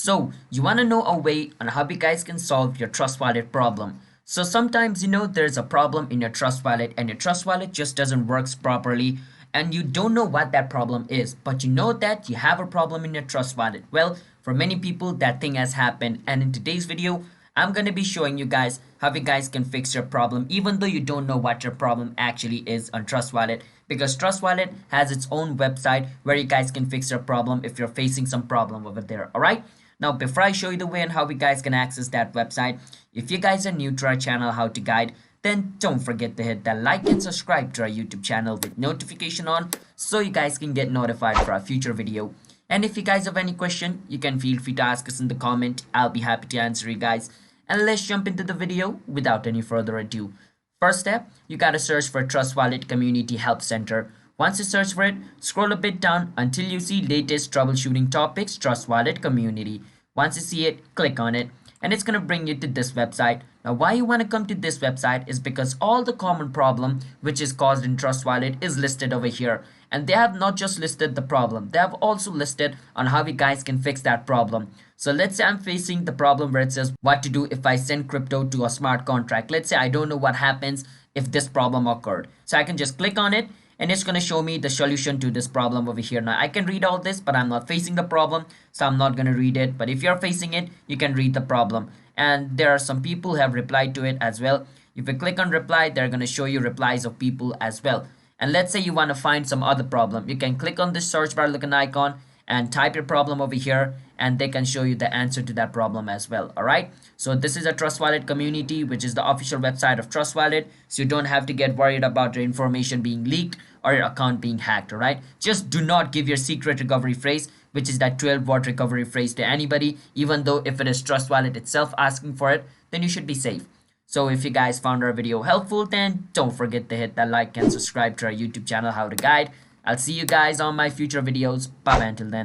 So you want to know a way on how you guys can solve your Trust Wallet problem. So sometimes there's a problem in your Trust Wallet and your Trust Wallet just doesn't works properly and you don't know what that problem is, but you know that you have a problem in your Trust Wallet. Well, for many people that thing has happened, and in today's video I'm going to be showing you guys how you guys can fix your problem even though you don't know what your problem actually is on Trust Wallet, because Trust Wallet has its own website where you guys can fix your problem if you're facing some problem over there. All right, now before I show you the way and how you guys can access that website, if you guys are new to our channel How to Guide, then don't forget to hit that like and subscribe to our YouTube channel with notification on so you guys can get notified for our future video. And if you guys have any question, you can feel free to ask us in the comment. I'll be happy to answer you guys. And let's jump into the video without any further ado. First step, you gotta search for Trust Wallet Community Help Center. Once you search for it, scroll a bit down until you see latest troubleshooting topics, Trust Wallet Community. Once you see it, click on it and it's gonna bring you to this website. Now why you wanna come to this website is because all the common problem which is caused in Trust Wallet is listed over here. And they have not just listed the problem, they have also listed on how you guys can fix that problem. So let's say I'm facing the problem where it says what to do if I send crypto to a smart contract. Let's say I don't know what happens if this problem occurred. So I can just click on it and it's going to show me the solution to this problem over here. Now I can read all this, but I'm not facing the problem, so I'm not going to read it. But if you're facing it, you can read the problem. And there are some people who have replied to it as well. If you click on reply, they're going to show you replies of people as well. And let's say you want to find some other problem. You can click on this search bar looking icon and type your problem over here and they can show you the answer to that problem as well. All right, so this is a Trust Wallet community, which is the official website of Trust Wallet, so you don't have to get worried about your information being leaked or your account being hacked. All right, just do not give your secret recovery phrase, which is that 12-word recovery phrase, to anybody, even though if it is Trust Wallet itself asking for it, then you should be safe. So if you guys found our video helpful, then don't forget to hit that like and subscribe to our YouTube channel How to Guide. I'll see you guys on my future videos. Bye bye until then.